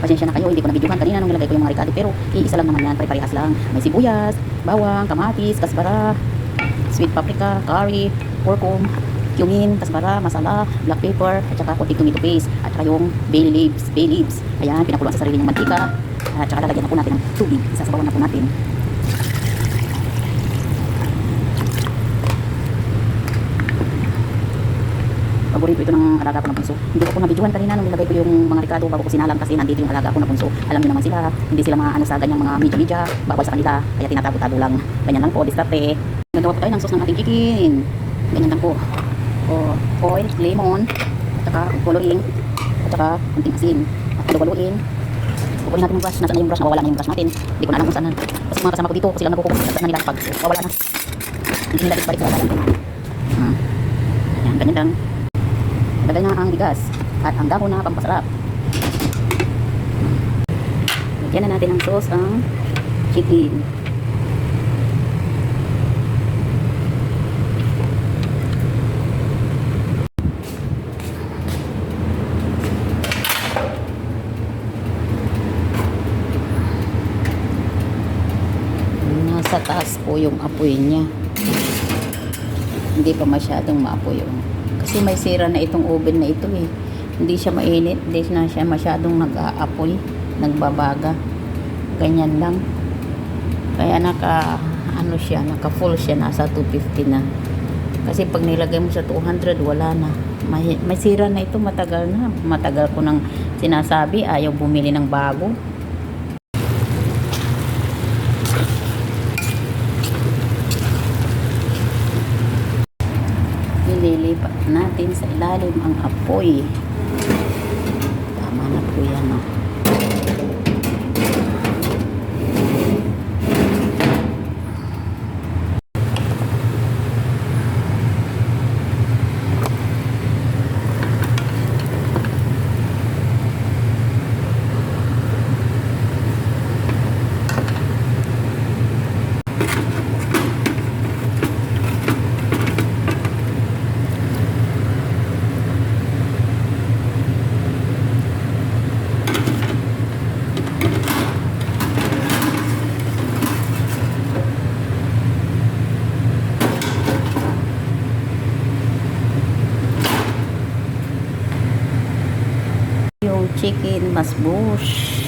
Pasensya na kayo, hindi ko na-videohan kanina nung nilagay ko yung mga ricado, pero iisa lang naman yan, pare-parehas lang. May sibuyas, bawang, kamatis, kasbara, sweet paprika, curry, kurkum, cumin, kasbara, masala, black pepper, at saka konting tomato paste, at saka yung bay leaves. Ayan, pinakuluan sa sarili niyang mantika, at saka lalagyan na po natin ng tubig. Isasabawan na po natin. Paborito ito ng alaga ko na bunso. Hindi ko po na-videohan kanina nung nilagay ko yung mga ricado bago ko sinalang kasi nandito yung alaga ko na bunso. Alam niyo naman sila, hindi sila maano sa ganyang mga media, bawal sa kanila. Kaya tinatago-tago lang. Ganyan lang po, diskarte. Gagawa po tayo ng sauce ng ating chicken. Ganyan lang po. O, oil, lemon, at saka coloring, at saka kunting asin. At haluin. Kukunin natin yung brush. Nasaan na yung brush? Nawawala na yung brush natin. Hindi ko na alam kung saan na. Kasi mga kasama ko dito, kasi lang nakukuha na nila pag wawala na. Hindi nila balik sa alaga natin. Yan, ganyan lang. Lagay na ang bigas at ang dahon na pampasarap. Lagyan na natin ang sauce ang chicken. Nasa taas po yung apoy niya. Hindi pa masyadong maapoy yung kasi may sira na itong oven na ito eh. Hindi siya mainit, hindi na siya masyadong nag-aapoy, nagbabaga. Ganyan lang. Kaya naka full siya, nasa 250 na. Kasi pag nilagay mo sa 200, wala na. May sira na ito, matagal na. Matagal ko nang sinasabi, ayaw bumili ng bago. Ililipat natin sa ilalim ang apoy. Tama na po yan, no? Chicken masbush.